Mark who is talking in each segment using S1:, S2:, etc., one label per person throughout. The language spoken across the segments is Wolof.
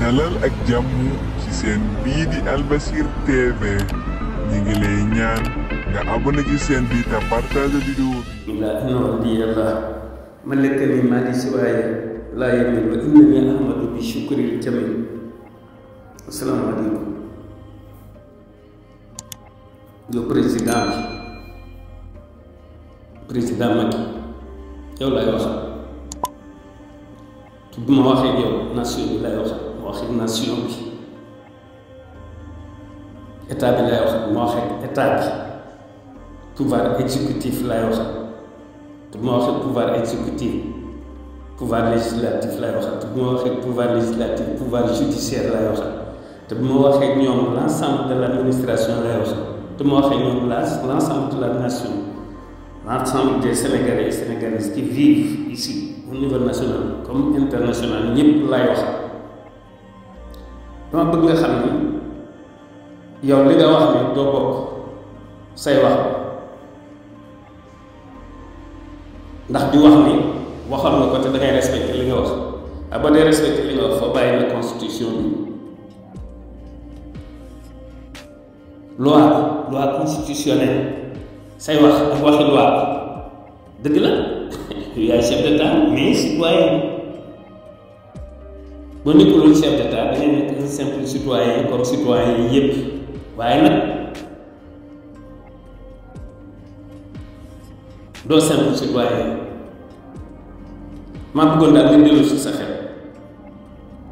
S1: dalal ak jàmm ci seen bii di Albasir TV ñi ngi lay ñaan nga abonné ci seen bi te partage vidéo bi.
S2: لا نودي الله ملكني ما لي سواي لا يمل وإنني أحمد بشكر الجميل. السلام عليكم. yow président Macky yow lay wax te bu ma waxee yow nation bi lay wax ma waxee nation bi état bi lay wax ma waxee état bi pouvoir exécutif lay wax te bu ma waxee pouvoir exécutif pouvoir législatif lay wax te bu ma waxee pouvoir législatif pouvoir judiciaire lay wax te bu ma waxee ñoom l'ensemble de l'administration lay wax te mu waxee ñoom l'ensemble de la nation, l'ensemble des Sénégalais et Sénégalaises qui vivent ici au niveau national comme international ñëpp lay wax dama bëgg nga xam ni yow li nga wax ni doo bokk say wax ndax di wax ni waxoon nga ko te da ngay respecté li nga wax ba dee respecté li nga wax foo bàyyi la constitution bi loi constitutionnelle say wax ak waxi loi dëgg la yaay chef d'état mais citoyen boo nekkuloon chef d'état da ngay nekk un simple citoyen comme citoyen yi yëpp waaye nag doo simple citoyen maa bëggoon daal nga dellu si sa xel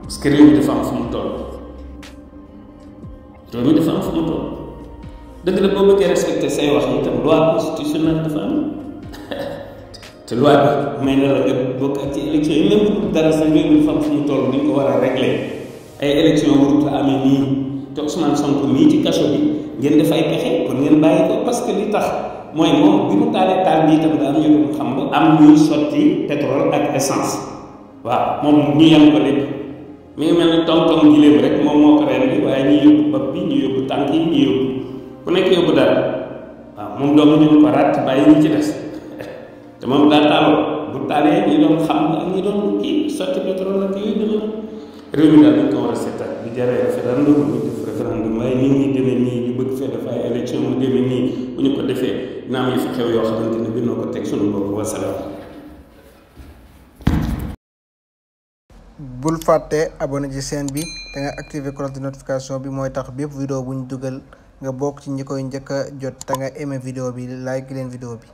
S2: parce que réew mi dafa am fu mu toll réew mi dafa am fu mu toll dëgg la boo bëggee respecté say wax itam loi constitutionnelle dafa am te loi bi may na la nga bokk ak ci élection yi même bu dara sa réew mi dafa am fu mu toll ni ñu ko war a réglé ay élection warut a amee nii te Ousmane Sonko mii ci kaso bi ngeen def ay pexe pour ngeen bàyyi ko parce que li tax mooy moom bi mu taalee taal bi itam da am ñu doon xam nga am ñuy sotti pétrole ak essence waaw moom ñu yem ko lépp mi ngi mel ni tonton giléem rek moom moo ko rendi waaye ñi yóbbu bopp bi ñu yóbbu tànk yi ñu yóbbu ku nekk yóbbu dara waaw moom doomu ñu ko raat bàyyi ñu ci des te moom daa taaloo bu taalee ñi doon xam ak ñi doon kii sotti pétrole ak yooyu dama réew mi daal dañ ko war a seetal bi jaree référendum bu ñu def référendum waaye nit ñi demee nii ñu bëgg fee def ay élection mu demee nii bu ñu ko defee dina am yu fi xew yoo xamante ne bi noo ko teg suñu bopp wasalaam.
S3: bul fàtte abonné ci chaîne bi te nga activer cloche de notification bi mooy tax bépp vidéo bu ñu dugal nga bokk ci ñi koy njëkk a jot te nga aimé vidéo bi like leen vidéo bi